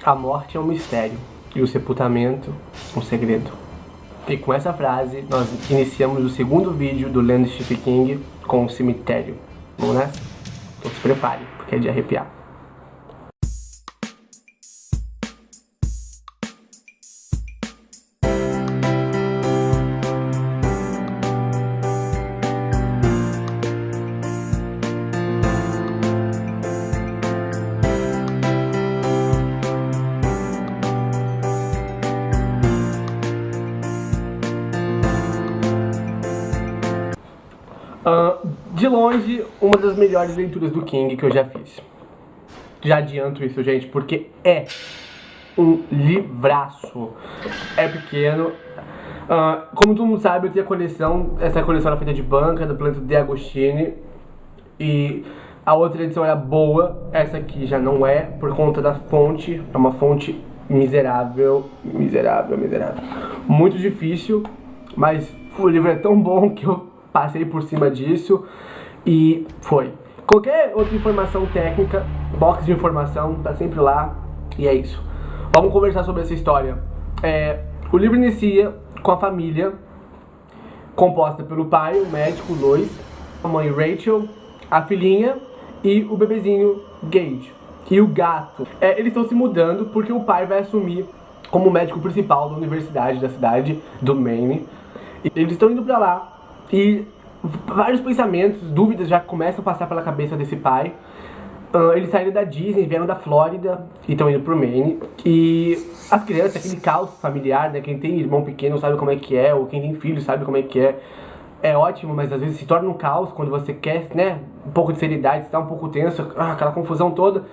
A morte é um mistério e o sepultamento um segredo. E com essa frase, nós iniciamos o segundo vídeo do Lendo Stephen King com o cemitério. Vamos nessa? Então se prepare, porque é de arrepiar. De longe, uma das melhores leituras do King que eu já fiz. Já adianto isso, gente, porque é um livraço. É pequeno. Como todo mundo sabe, eu tenho a coleção. Essa coleção era feita de banca, do Planeta De Agostini. E a outra edição era boa. Essa aqui já não é, por conta da fonte. É uma fonte miserável. Miserável. Muito difícil, mas o livro é tão bom que eu passei por cima disso e foi. Qualquer outra informação técnica, box de informação, tá sempre lá e é isso. Vamos conversar sobre essa história. O livro inicia com a família composta pelo pai, o médico Lois, a mãe Rachel, a filhinha e o bebezinho Gage. E o gato. Eles estão se mudando porque o pai vai assumir como médico principal da universidade da cidade do Maine. E eles estão indo pra lá. E vários pensamentos, dúvidas já começam a passar pela cabeça desse pai. Eles saíram da Disney, vieram da Flórida e estão indo pro Maine. E as crianças, aquele caos familiar, né? Quem tem irmão pequeno sabe como é que é, ou quem tem filho sabe como é que é. É ótimo, mas às vezes se torna um caos quando você quer, né? Um pouco de seriedade, você tá um pouco tenso, aquela confusão toda.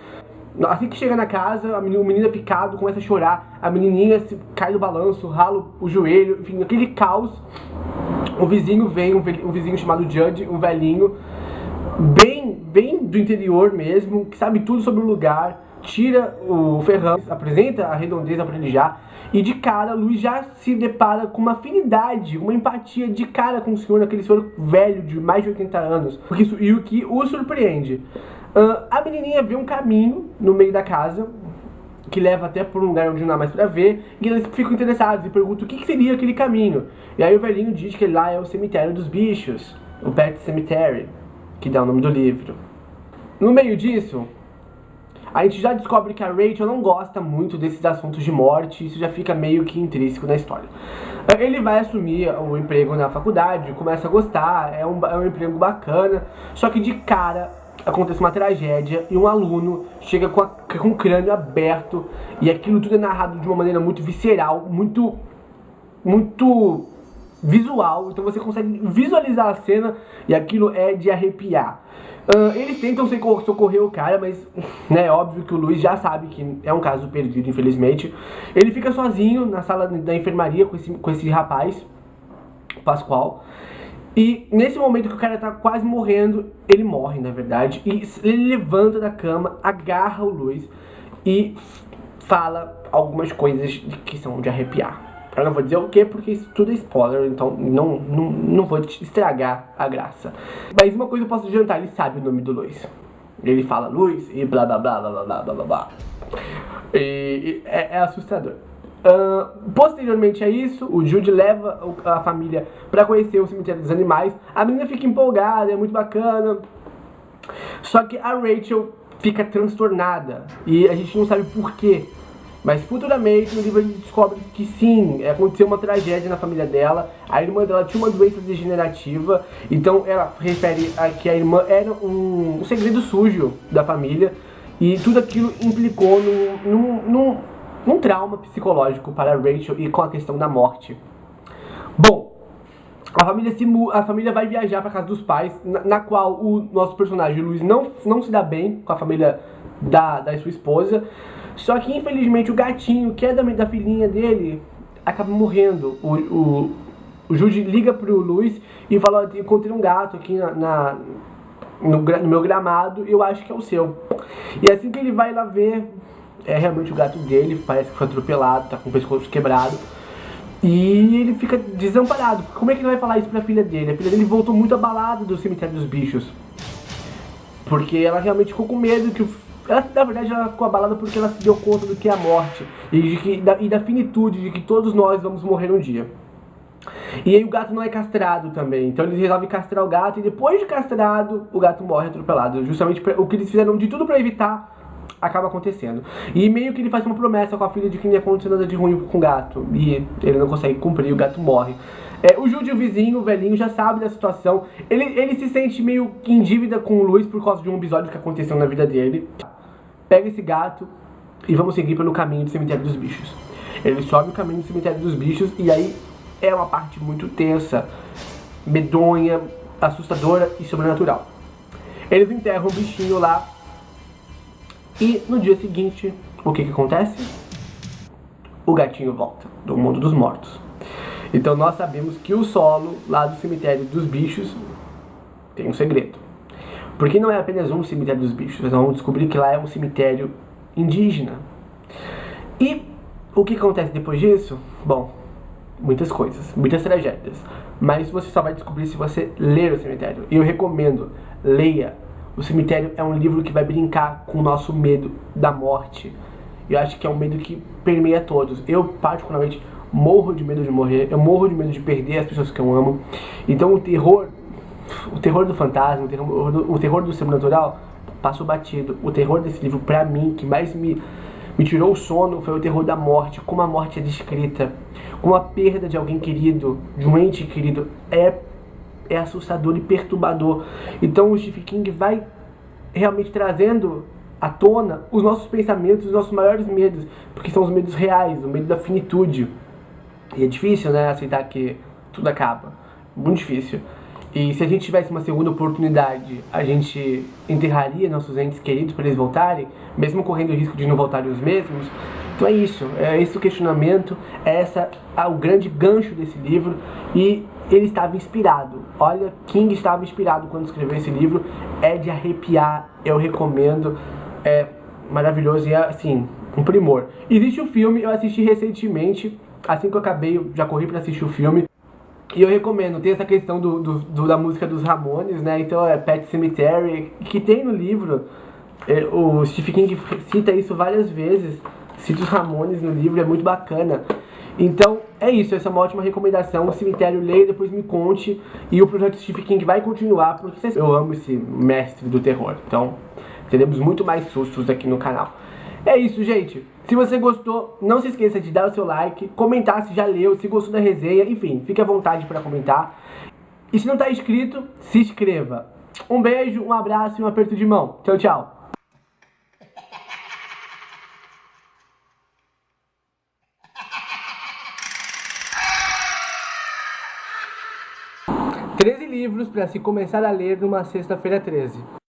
Assim que chega na casa, o menino é picado, começa a chorar. A menininha cai do balanço, rala o joelho, enfim, aquele caos. O vizinho vem, um vizinho chamado Judge, um velhinho, bem do interior mesmo, que sabe tudo sobre o lugar, tira o ferrão, apresenta a redondeza pra ele já, e de cara, Luiz já se depara com uma afinidade, uma empatia de cara com o senhor, aquele senhor velho de mais de 80 anos, e o que o surpreende. A menininha vê um caminho no meio da casa, que leva até por um lugar onde não dá mais pra ver, e eles ficam interessados e perguntam o que seria aquele caminho. E aí o velhinho diz que lá é o cemitério dos bichos, o Pet Cemetery, que dá o nome do livro. No meio disso, a gente já descobre que a Rachel não gosta muito desses assuntos de morte, isso já fica meio que intrínseco na história. Ele vai assumir o emprego na faculdade, começa a gostar, é um emprego bacana, só que de cara acontece uma tragédia e um aluno chega com o crânio aberto e aquilo tudo é narrado de uma maneira muito visceral, muito visual, então você consegue visualizar a cena e aquilo é de arrepiar. Eles tentam socorrer o cara, mas é óbvio que o Luiz já sabe que é um caso perdido, infelizmente. Ele fica sozinho na sala da enfermaria com esse rapaz, Pascoal. E nesse momento que o cara tá quase morrendo, ele morre, na verdade, e ele levanta da cama, agarra o Luiz e fala algumas coisas que são de arrepiar. Eu não vou dizer o que, porque isso tudo é spoiler, então não vou estragar a graça. Mas uma coisa eu posso adiantar, ele sabe o nome do Luiz. Ele fala Luiz e blá blá blá blá blá blá blá blá. E é assustador. Posteriormente a isso, o Jude leva a família pra conhecer o cemitério dos animais. A menina fica empolgada, é muito bacana. Só que a Rachel fica transtornada e a gente não sabe por quê. Mas futuramente no livro a gente descobre que sim, aconteceu uma tragédia na família dela. A irmã dela tinha uma doença degenerativa, então ela refere a que a irmã era um segredo sujo da família. E tudo aquilo implicou num trauma psicológico para a Rachel e com a questão da morte. Bom, a família vai viajar para casa dos pais, na qual o nosso personagem Luiz não se dá bem com a família da sua esposa. Só que infelizmente o gatinho, que é da filhinha dele, acaba morrendo. O Jude liga pro Luiz e fala: eu encontrei um gato aqui no meu gramado e eu acho que é o seu. E assim que ele vai lá ver, é realmente o gato dele, parece que foi atropelado, tá com o pescoço quebrado. E ele fica desamparado. Como é que ele vai falar isso pra filha dele? A filha dele voltou muito abalada do cemitério dos bichos, porque ela realmente ficou com medo que Ela, na verdade, ela ficou abalada porque ela se deu conta do que é a morte e da finitude de que todos nós vamos morrer um dia. E aí o gato não é castrado também, então eles resolvem castrar o gato e depois de castrado, o gato morre atropelado. Justamente o que eles fizeram de tudo pra evitar acaba acontecendo. E meio que ele faz uma promessa com a filha de que não ia acontecer nada de ruim com o gato. E ele não consegue cumprir, o gato morre. O Jude, o vizinho, o velhinho, já sabe da situação. Ele se sente meio que em dívida com o Luiz por causa de um episódio que aconteceu na vida dele. Pega esse gato e vamos seguir pelo caminho do cemitério dos bichos. Ele sobe o caminho do cemitério dos bichos e aí é uma parte muito tensa, medonha, assustadora e sobrenatural. Eles enterram o bichinho lá e no dia seguinte, o que acontece? O gatinho volta do mundo dos mortos. Então nós sabemos que o solo lá do cemitério dos bichos tem um segredo. Porque não é apenas um cemitério dos bichos, nós vamos descobrir que lá é um cemitério indígena. E o que acontece depois disso? Bom, muitas coisas, muitas tragédias. Mas você só vai descobrir se você ler o cemitério. E eu recomendo, leia. O cemitério é um livro que vai brincar com o nosso medo da morte. Eu acho que é um medo que permeia todos. Eu, particularmente, morro de medo de morrer. Eu morro de medo de perder as pessoas que eu amo. Então o terror do fantasma, o terror do sobrenatural passou batido. O terror desse livro, pra mim, que mais me tirou o sono, foi o terror da morte. Como a morte é descrita, como a perda de alguém querido, de um ente querido, é assustador e perturbador. Então o Stephen King vai realmente trazendo à tona os nossos pensamentos, os nossos maiores medos, porque são os medos reais, o medo da finitude. E é difícil, né, aceitar que tudo acaba. Muito difícil. E se a gente tivesse uma segunda oportunidade, a gente enterraria nossos entes queridos para eles voltarem, mesmo correndo o risco de não voltarem os mesmos? Então é esse o questionamento, o grande gancho desse livro, e ele estava inspirado. Olha, King estava inspirado quando escreveu esse livro, é de arrepiar, eu recomendo, é maravilhoso e é, assim, um primor. Existe o filme, eu assisti recentemente, assim que eu acabei, eu já corri para assistir o filme. E eu recomendo, tem essa questão da música dos Ramones, né, então é Pet Sematary, que tem no livro, o Stephen King cita isso várias vezes, cita os Ramones no livro, é muito bacana. Então é isso, essa é uma ótima recomendação, o cemitério leia e depois me conte, e o projeto Stephen King vai continuar, porque eu amo esse mestre do terror, então teremos muito mais sustos aqui no canal. É isso, gente. Se você gostou, não se esqueça de dar o seu like, comentar se já leu, se gostou da resenha, enfim, fique à vontade para comentar. E se não está inscrito, se inscreva. Um beijo, um abraço e um aperto de mão. Tchau, tchau. 13 livros para se começar a ler numa sexta-feira 13.